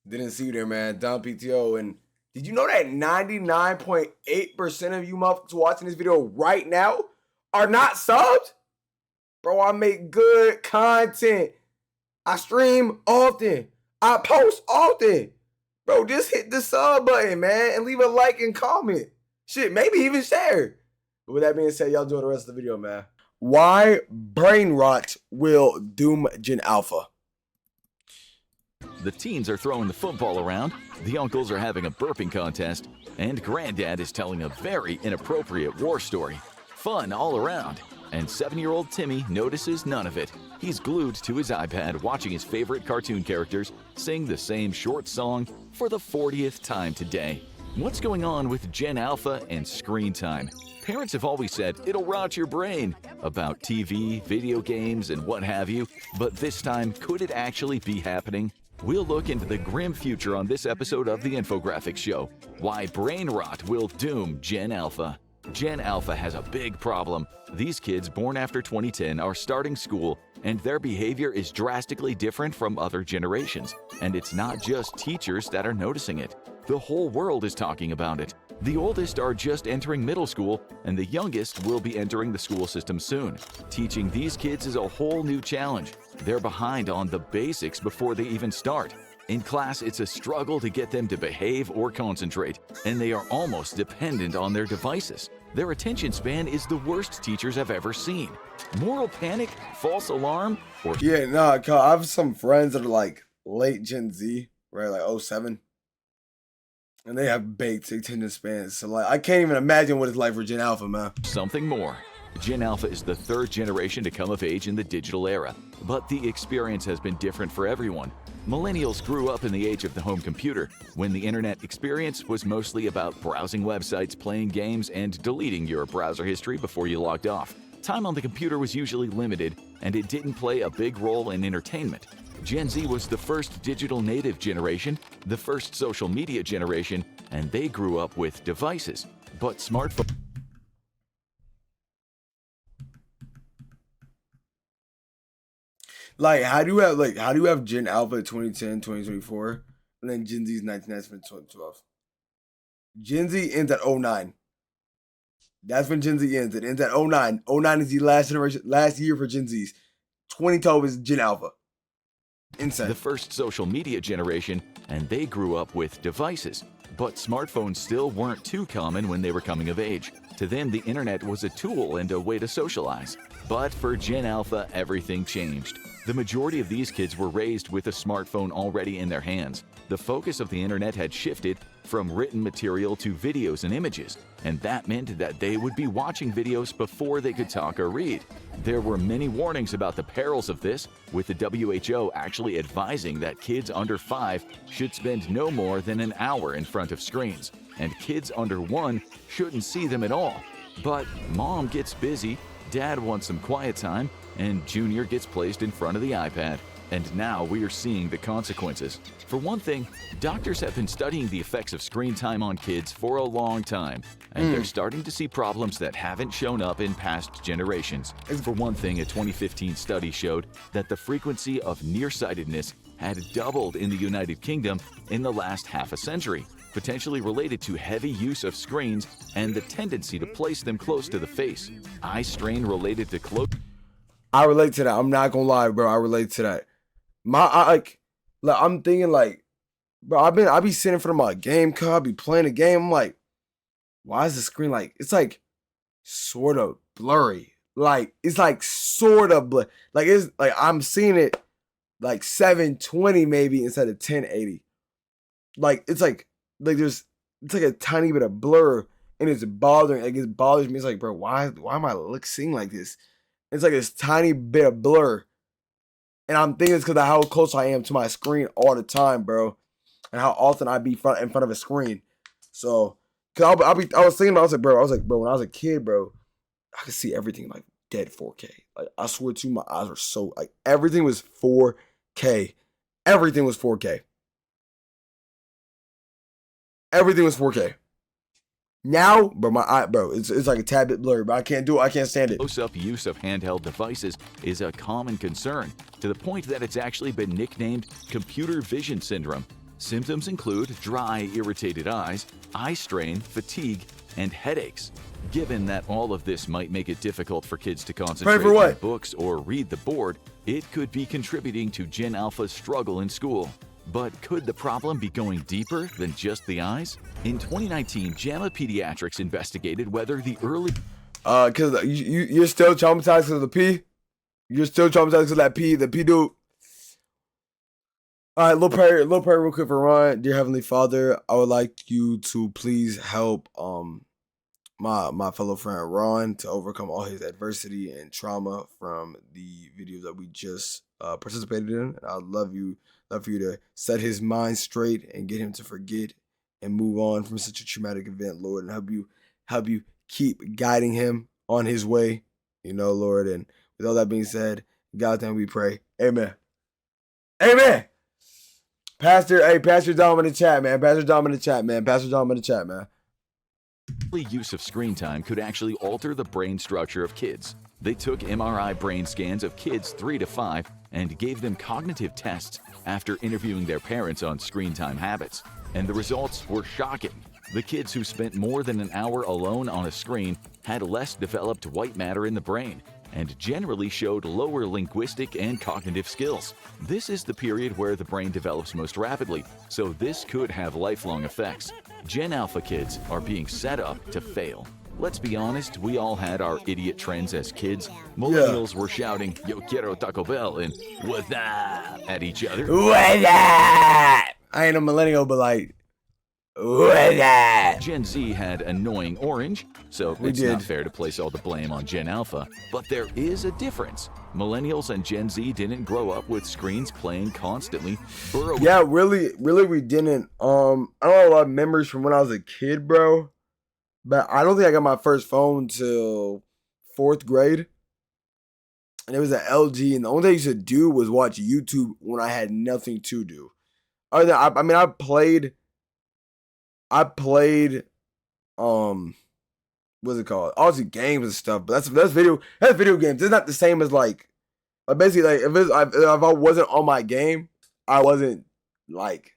Didn't see you there, man. DomPTO. And did you know that 99.8% of you motherfuckers watching this video right now are not subbed? Bro, I make good content. I stream often. I post often. Bro, just hit the sub button, man, and leave a like and comment. Shit, maybe even share. But with that being said, y'all enjoy the rest of the video, man. Why brain rot will doom Gen Alpha? The teens are throwing the football around, the uncles are having a burping contest, and Granddad is telling a very inappropriate war story. Fun all around. And 7-year-old Timmy notices none of it. He's glued to his iPad watching his favorite cartoon characters sing the same short song for the 40th time today. What's going on with Gen Alpha and screen time? Parents have always said it'll rot your brain about TV, video games, and what have you, but this time, could it actually be happening? We'll look into the grim future on this episode of the Infographics Show. Why brain rot will doom Gen Alpha. Gen Alpha has a big problem. These kids born after 2010 are starting school, and their behavior is drastically different from other generations. And it's not just teachers that are noticing it. The whole world is talking about it. The oldest are just entering middle school, and the youngest will be entering the school system soon. Teaching these kids is a whole new challenge. They're behind on the basics before they even start. In class, it's a struggle to get them to behave or concentrate, and they are almost dependent on their devices. Their attention span is the worst teachers have ever seen. Moral panic, false alarm, or... Yeah, nah, I have some friends that are like late Gen Z, right? Like 07. And they have baked attention spans. So like, I can't even imagine what it's like for Gen Alpha, man. Something more. Gen Alpha is the third generation to come of age in the digital era, but the experience has been different for everyone. Millennials grew up in the age of the home computer, when the internet experience was mostly about browsing websites, playing games, and deleting your browser history before you logged off. Time on the computer was usually limited, and it didn't play a big role in entertainment. Gen Z was the first digital native generation, the first social media generation, and they grew up with devices. But smartphones... Like, how do you have Gen Alpha 2010, 2024, and then Gen Z's 1990 2012? Gen Z ends at 09. That's when Gen Z ends. It ends at 09. 09 is the last generation, last year for Gen Z's. 2012 is Gen Alpha. Insane. The first social media generation, and they grew up with devices. But smartphones still weren't too common when they were coming of age. To them, the internet was a tool and a way to socialize. But for Gen Alpha, everything changed. The majority of these kids were raised with a smartphone already in their hands. The focus of the internet had shifted from written material to videos and images, and that meant that they would be watching videos before they could talk or read. There were many warnings about the perils of this, with the WHO actually advising that kids under 5 should spend no more than an hour in front of screens, and kids under 1 shouldn't see them at all. But mom gets busy, dad wants some quiet time, and Junior gets placed in front of the iPad. And now we are seeing the consequences. For one thing, doctors have been studying the effects of screen time on kids for a long time, and they're starting to see problems that haven't shown up in past generations. For one thing, a 2015 study showed that the frequency of nearsightedness had doubled in the United Kingdom in the last half a century, potentially related to heavy use of screens and the tendency to place them close to the face. Eye strain related to close... I relate to that. I'm not gonna lie, bro. I relate to that. I'm thinking like, bro, I be sitting in front of my game car, I be playing a game. I'm like, why is the screen like, it's like sort of blurry. Like, it's like sort of blurry. Like, it's like I'm seeing it like 720 maybe instead of 1080. Like, it's like it's like a tiny bit of blur, and it's bothering. Like, it bothers me. It's like, bro, why am I seeing like this? It's like this tiny bit of blur. And I'm thinking it's because of how close I am to my screen all the time, bro. And how often I be in front of a screen. So, because I was thinking about, I was like, bro, when I was a kid, bro, I could see everything like dead 4K. Like, I swear to you, my eyes were so, like, everything was 4K. Everything was 4K. Everything was 4K. Now, bro, my eye, bro, it's like a tad bit blurry, but I can't do it. I can't stand it. Close-up use of handheld devices is a common concern, to the point that it's actually been nicknamed computer vision syndrome. Symptoms include dry, irritated eyes, eye strain, fatigue, and headaches. Given that all of this might make it difficult for kids to concentrate on books or read the board, it could be contributing to Gen Alpha's struggle in school. But could the problem be going deeper than just the eyes? In 2019, JAMA Pediatrics investigated whether the early... Because you're still traumatized because of the P? You're still traumatized because of that P, the P dude? All right, little prayer real quick for Ron. Dear Heavenly Father, I would like you to please help my fellow friend Ron to overcome all his adversity and trauma from the videos that we just participated in. And I'd love for you to set his mind straight and get him to forget and move on from such a traumatic event, Lord, and help you keep guiding him on his way, Lord. And with all that being said, God's name we pray. Amen. Amen. Pastor Dom in the chat, man. Pastor Dom in the chat, man. Use of screen time could actually alter the brain structure of kids. They took MRI brain scans of kids 3 to 5 and gave them cognitive tests after interviewing their parents on screen time habits. And the results were shocking. The kids who spent more than an hour alone on a screen had less developed white matter in the brain and generally showed lower linguistic and cognitive skills. This is the period where the brain develops most rapidly, so this could have lifelong effects. Gen Alpha kids are being set up to fail. Let's be honest, we all had our idiot trends as kids. Millennials were shouting, "Yo quiero Taco Bell," and "What that?" at each other. What that? I ain't a millennial, but like, what that? Gen Z had annoying orange, so it's not fair to place all the blame on Gen Alpha. But there is a difference. Millennials and Gen Z didn't grow up with screens playing constantly. Yeah, really, we didn't. I don't have a lot of memories from when I was a kid, bro. But I don't think I got my first phone till 4th grade. And it was an LG, and the only thing I used to do was watch YouTube when I had nothing to do. I played, what's it called? Obviously games and stuff, but that's video games. It's not the same as like basically like if I wasn't on my game, I wasn't like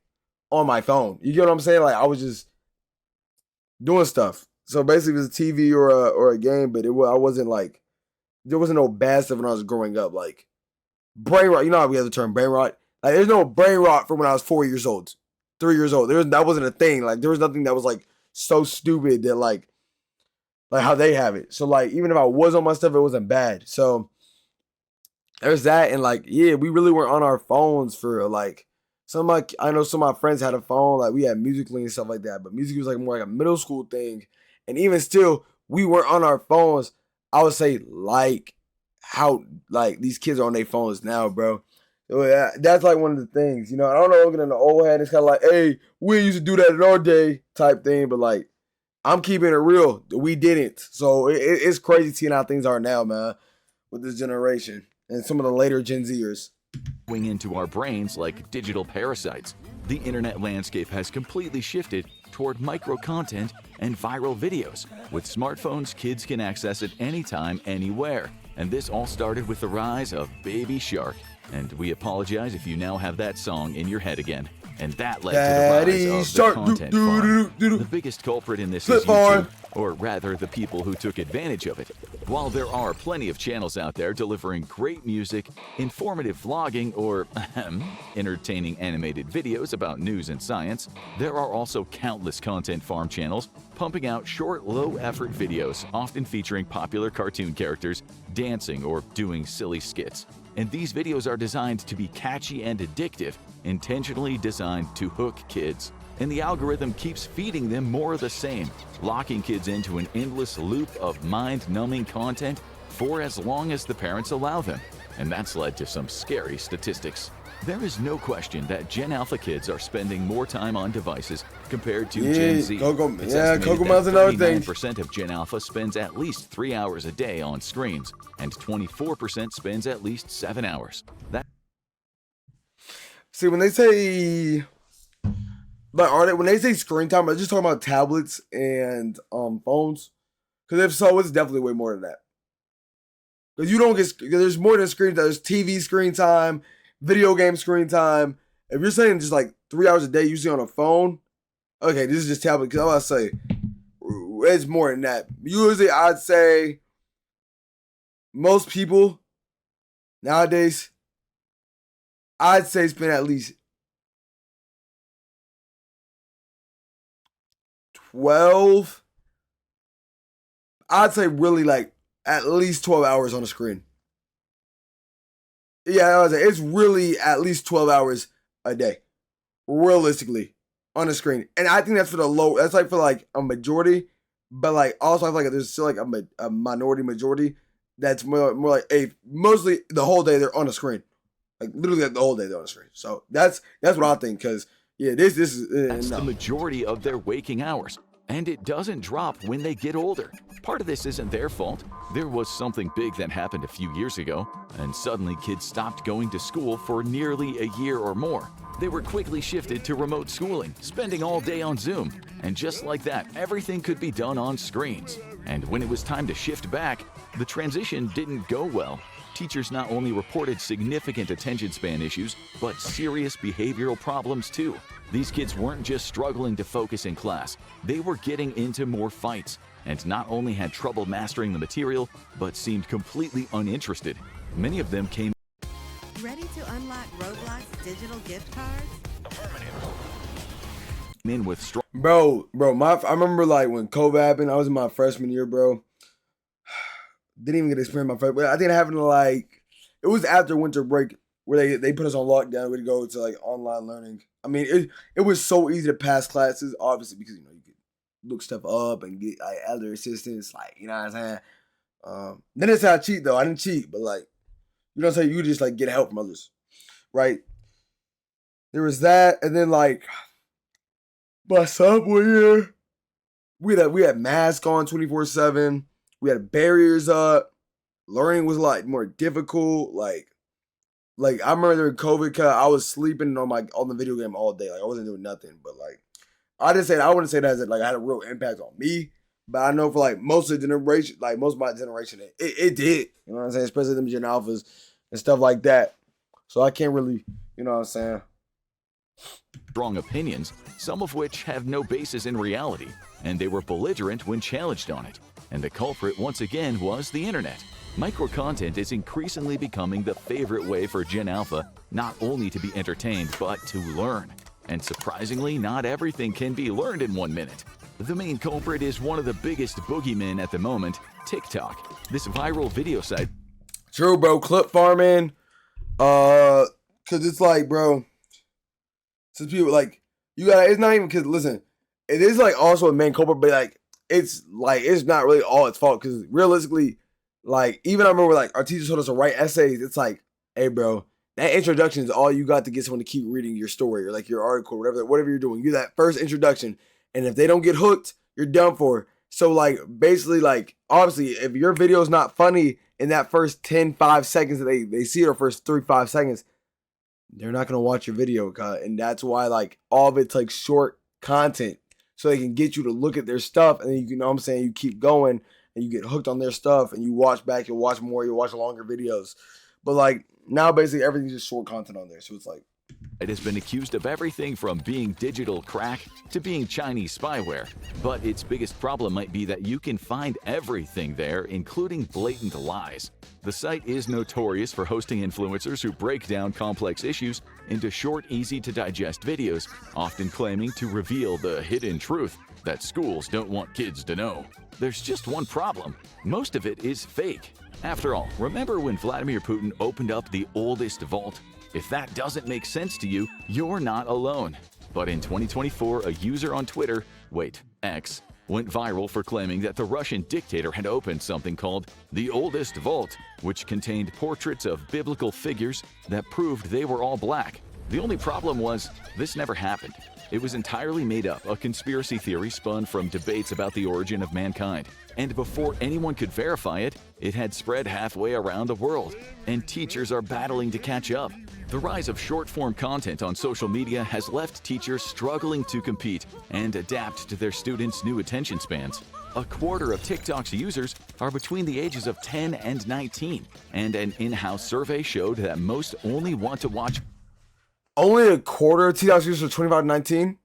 on my phone. You get what I'm saying? Like I was just doing stuff. So basically, it was a TV or a game, but I wasn't like, there wasn't no bad stuff when I was growing up. Like brain rot, you know how we have the term brain rot. Like there's no brain rot from when I was 4 years old, 3 years old. That wasn't a thing. Like there was nothing that was like so stupid that like how they have it. So like even if I was on my stuff, it wasn't bad. So there's that, and like yeah, we really weren't on our phones for like. I know some of my friends had a phone, like we had Musical.ly and stuff like that, but music was like more like a middle school thing. And even still, we weren't on our phones. I would say like how like these kids are on their phones now, bro. So yeah, that's like one of the things, I don't know, looking in the old head, it's kind of like, hey, we used to do that in our day type thing, but like I'm keeping it real. We didn't. So it's crazy seeing how things are now, man, with this generation and some of the later Gen Zers. Into our brains like digital parasites. The internet landscape has completely shifted toward micro content and viral videos. With smartphones, kids can access it anytime, anywhere. And this all started with the rise of Baby Shark. And we apologize if you now have that song in your head again. And that led to the rise of the content farm. The biggest culprit in this is YouTube, or rather the people who took advantage of it. While there are plenty of channels out there delivering great music, informative vlogging, or entertaining animated videos about news and science, there are also countless content farm channels pumping out short, low-effort videos, often featuring popular cartoon characters dancing or doing silly skits. And these videos are designed to be catchy and addictive, intentionally designed to hook kids. And the algorithm keeps feeding them more of the same, locking kids into an endless loop of mind-numbing content for as long as the parents allow them. And that's led to some scary statistics. There is no question that Gen Alpha kids are spending more time on devices compared to Gen Z. It's estimated that 39% of Gen Alpha spends at least 3 hours a day on screens, and 24% spends at least 7 hours. See, when they say... when they say screen time, are they just talking about tablets and phones? Because if so, it's definitely way more than that. Because there's more than screen time. There's TV screen time, video game screen time. If you're saying just like 3 hours a day usually on a phone. Okay, this is just tablet because I was about to say it's more than that. Usually, I'd say most people nowadays, I'd say spend at least 12. I'd say really like at least 12 hours on the screen. Yeah, I was like, it's really at least 12 hours a day, realistically, on the screen. And I think that's for the low. That's like for like a majority, but like also I feel like there's still like a minority majority. That's more like mostly the whole day they're on the screen, like literally like the whole day they're on the screen. So that's what I think. Because yeah, this is That's the majority of their waking hours, and it doesn't drop when they get older. Part of this isn't their fault. There was something big that happened a few years ago, and suddenly kids stopped going to school for nearly a year or more. They were quickly shifted to remote schooling, spending all day on Zoom, and just like that, everything could be done on screens. And when it was time to shift back, the transition didn't go well. Teachers not only reported significant attention span issues, but serious behavioral problems too. These kids weren't just struggling to focus in class, they were getting into more fights, and not only had trouble mastering the material, but seemed completely uninterested. Many of them came Ready to unlock Roblox digital gift cards? in with strong bro. I remember like when COVID happened. I was in my freshman year, bro. Didn't even get to experience my first. But I think it happened like it was after winter break where they put us on lockdown. We'd go to like online learning. I mean, it was so easy to pass classes, obviously because you could look stuff up and get like other assistance, like you know what I'm saying. Then it's how I cheat though. I didn't cheat, but like you know what I'm saying. You just like get help from others, right? There was that, and then like my sophomore year, we had masks on 24/7. We had barriers up. Learning was a lot more difficult. Like I remember during COVID, cause I was sleeping on the video game all day. Like I wasn't doing nothing. But like I wouldn't say that as like I had a real impact on me. But I know for like most of the generation, like most of my generation, it did. You know what I'm saying? Especially them Gen Alphas and stuff like that. So I can't really, you know what I'm saying? strong opinions, some of which have no basis in reality, and they were belligerent when challenged on it. And the culprit once again was the internet. Micro-content is increasingly becoming the favorite way for Gen Alpha not only to be entertained, but to learn. And surprisingly, not everything can be learned in 1 minute. The main culprit is one of the biggest boogeymen at the moment, TikTok. This viral video site. True, bro. Clip farming. Cause it's like, bro, since people like it's not even because listen, it is like also a main culprit, but like it's not really all its fault. Cause realistically, like even I remember like our teachers told us to write essays. It's like, hey, bro, that introduction is all you got to get someone to keep reading your story or like your article, or whatever you're doing. You that first introduction, and if they don't get hooked, you're done for. So like basically like obviously if your video is not funny in that first 5 seconds that they see it, or first 5 seconds, they're not gonna watch your video, and that's why like all of it's like short content, so they can get you to look at their stuff, and then you know what I'm saying, you keep going and you get hooked on their stuff, and you watch back, you'll watch more, you'll watch longer videos. But like now, basically everything's just short content on there, so it's like. It has been accused of everything from being digital crack to being Chinese spyware. But its biggest problem might be that you can find everything there, including blatant lies. The site is notorious for hosting influencers who break down complex issues into short, easy-to-digest videos, often claiming to reveal the hidden truth that schools don't want kids to know. There's just one problem. Most of it is fake. After all, remember when Vladimir Putin opened up the oldest vault? If that doesn't make sense to you, you're not alone. But in 2024, a user on Twitter, X, went viral for claiming that the Russian dictator had opened something called the oldest vault, which contained portraits of biblical figures that proved they were all black. The only problem was, this never happened. It was entirely made up, a conspiracy theory spun from debates about the origin of mankind. And before anyone could verify it, it had spread halfway around the world, and teachers are battling to catch up. The rise of short-form content on social media has left teachers struggling to compete and adapt to their students' new attention spans. A quarter of TikTok's users are between the ages of 10 and 19, and an in-house survey showed that most only want to watch Only a quarter of TikTok users are 25 to 19.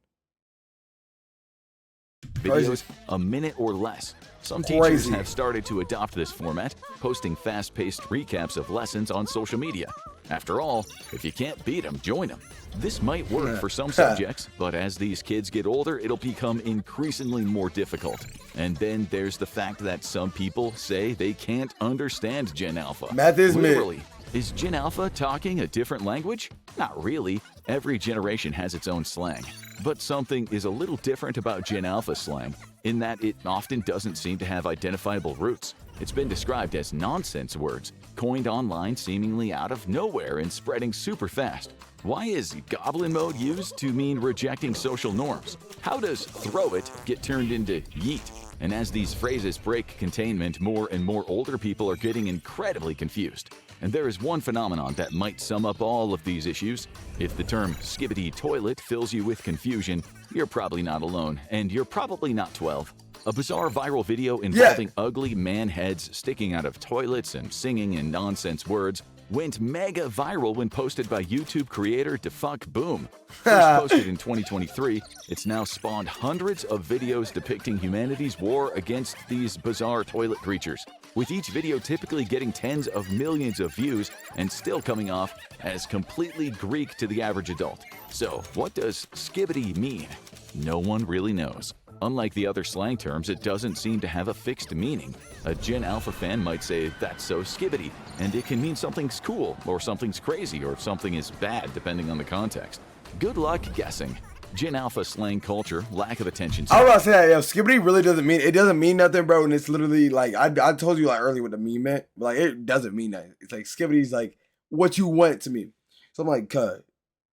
Videos a minute or less. Some teachers have started to adopt this format, posting fast-paced recaps of lessons on social media. After all, if you can't beat them, join them. This might work for some subjects, but as these kids get older, it'll become increasingly more difficult. And then there's the fact that some people say they can't understand Gen Alpha. Math is literally. Is Gen Alpha talking a different language? Not really. Every generation has its own slang. But something is a little different about Gen Alpha slang, in that it often doesn't seem to have identifiable roots. It's been described as nonsense words, coined online seemingly out of nowhere and spreading super fast. Why is goblin mode used to mean rejecting social norms? How does throw it get turned into yeet? And as these phrases break containment, more and more older people are getting incredibly confused. And there is one phenomenon that might sum up all of these issues. If the term skibbity toilet fills you with confusion, you're probably not alone, and you're probably not 12. A bizarre viral video involving ugly man heads sticking out of toilets and singing in nonsense words went mega viral when posted by YouTube creator Defuck Boom. First posted in 2023, it's now spawned hundreds of videos depicting humanity's war against these bizarre toilet creatures, with each video typically getting tens of millions of views and still coming off as completely Greek to the average adult. So, what does skibbity mean? No one really knows. Unlike the other slang terms, it doesn't seem to have a fixed meaning. A Gen Alpha fan might say, "That's so skibbity," and it can mean something's cool, or something's crazy, or something is bad, depending on the context. Good luck guessing. Gen Alpha slang culture, lack of attention. I was about to say that, yo, skibbity really doesn't mean nothing, bro, and it's literally like, I told you like earlier what the meme meant, but like, it doesn't mean that. It's like, skibbity's like, what you want it to mean. So I'm like, but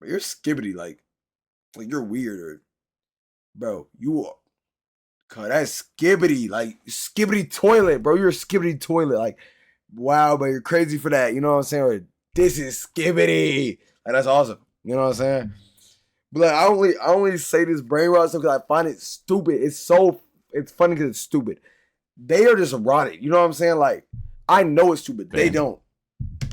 you're skibbity, like you're weird, or, bro, you are. That's skibbity, like skibbity toilet, bro. You're a skibbity toilet, like, wow, but you're crazy for that. You know what I'm saying? Or, this is skibbity, like, that's awesome. You know what I'm saying? But like, I only say this brain rot stuff because I find it stupid. It's funny because it's stupid. They are just rotted. You know what I'm saying? Like, I know it's stupid. They don't.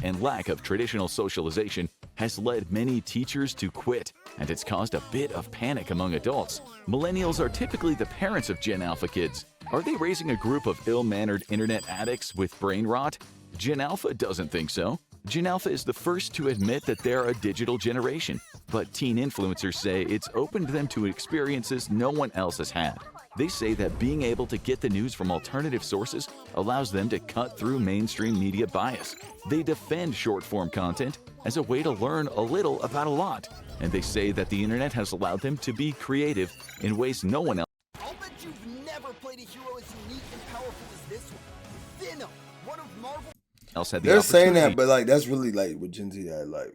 And lack of traditional socialization has led many teachers to quit, and it's caused a bit of panic among adults. Millennials are typically the parents of Gen Alpha kids. Are they raising a group of ill-mannered internet addicts with brain rot? Gen Alpha doesn't think so. Gen Alpha is the first to admit that they're a digital generation, but teen influencers say it's opened them to experiences no one else has had. They say that being able to get the news from alternative sources allows them to cut through mainstream media bias. They defend short-form content as a way to learn a little about a lot, and they say that the internet has allowed them to be creative in ways no one else. I'll bet you've never played a hero as unique and powerful as this one. Venom, one of Marvel. Else had the They're saying opportunity. that, but like, that's really like with Gen Z, that like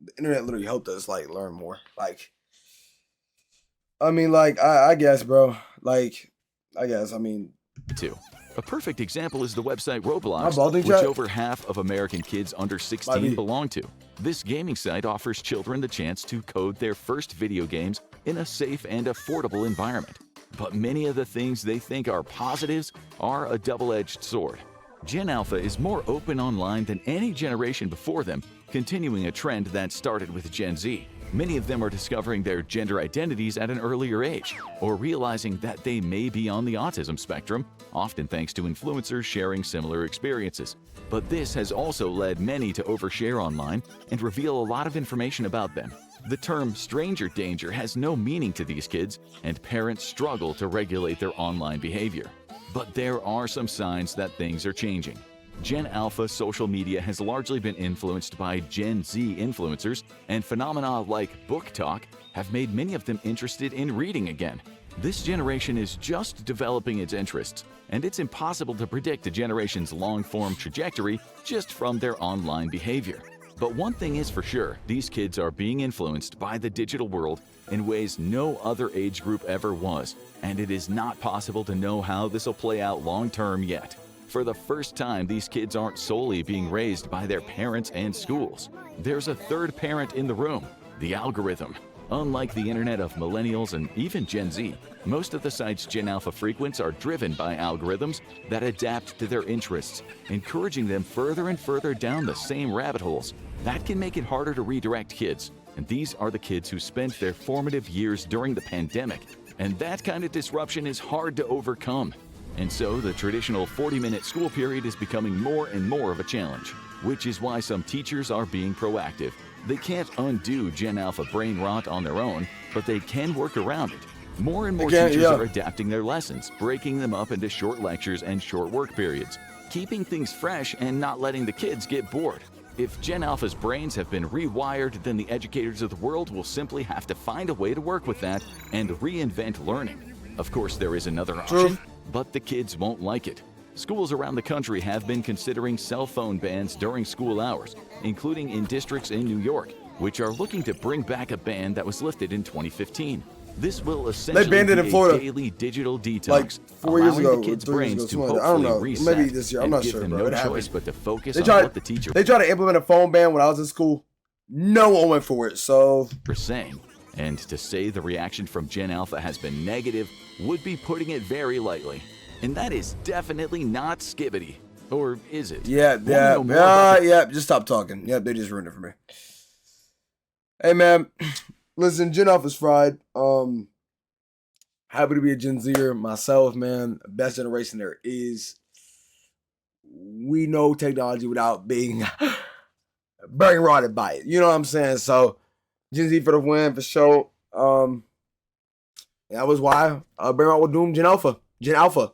the internet literally helped us like learn more. Like, I mean, like, I guess, bro. Like, I guess, I mean. Too. A perfect example is the website My Roblox, balding which chat? over half of American kids under 16 belong to. This gaming site offers children the chance to code their first video games in a safe and affordable environment. But many of the things they think are positives are a double-edged sword. Gen Alpha is more open online than any generation before them, continuing a trend that started with Gen Z. Many of them are discovering their gender identities at an earlier age, or realizing that they may be on the autism spectrum, often thanks to influencers sharing similar experiences. But this has also led many to overshare online and reveal a lot of information about them. The term stranger danger has no meaning to these kids, and parents struggle to regulate their online behavior. But there are some signs that things are changing. Gen Alpha social media has largely been influenced by Gen Z influencers, and phenomena like book talk have made many of them interested in reading again. This generation is just developing its interests, and it's impossible to predict a generation's long-form trajectory just from their online behavior. But one thing is for sure, these kids are being influenced by the digital world in ways no other age group ever was, and it is not possible to know how this will play out long-term yet. For the first time, these kids aren't solely being raised by their parents and schools. There's a third parent in the room, the algorithm. Unlike the internet of millennials and even Gen Z, most of the sites Gen Alpha frequents are driven by algorithms that adapt to their interests, encouraging them further and further down the same rabbit holes. That can make it harder to redirect kids, And these are the kids who spent their formative years during the pandemic. And that kind of disruption is hard to overcome. And so the traditional 40-minute school period is becoming more and more of a challenge, which is why some teachers are being proactive. They can't undo Gen Alpha brain rot on their own, but they can work around it. More and more teachers are adapting their lessons, breaking them up into short lectures and short work periods, keeping things fresh and not letting the kids get bored. If Gen Alpha's brains have been rewired, then the educators of the world will simply have to find a way to work with that and reinvent learning. Of course, there is another option, but the kids won't like it. Schools around the country have been considering cell phone bans during school hours, including in districts in New York, which are looking to bring back a ban that was lifted in 2015. This will essentially banned it be in a Florida daily digital detox, like 4 years allowing ago, the kids' 3 years brains ago, to something like that. hopefully I don't know. reset Maybe this year. I'm and not give sure, them bro. no It choice happened. but to focus They on tried, what the teacher they tried to implement a phone ban when I was in school. No one went for it. So was saying. And to say the reaction from Gen Alpha has been negative would be putting it very lightly. And that is definitely not skibbity. Or is it? yeah. Just stop talking. Yep, they just ruined it for me. Hey man, listen, Gen Alpha's fried. Happy to be a Gen Zer myself, man. Best generation there is. We know technology without being brain rotted by it. You know what I'm saying? So Gen Z for the win for sure. That was why brain rot will doom Gen Alpha. Gen Alpha.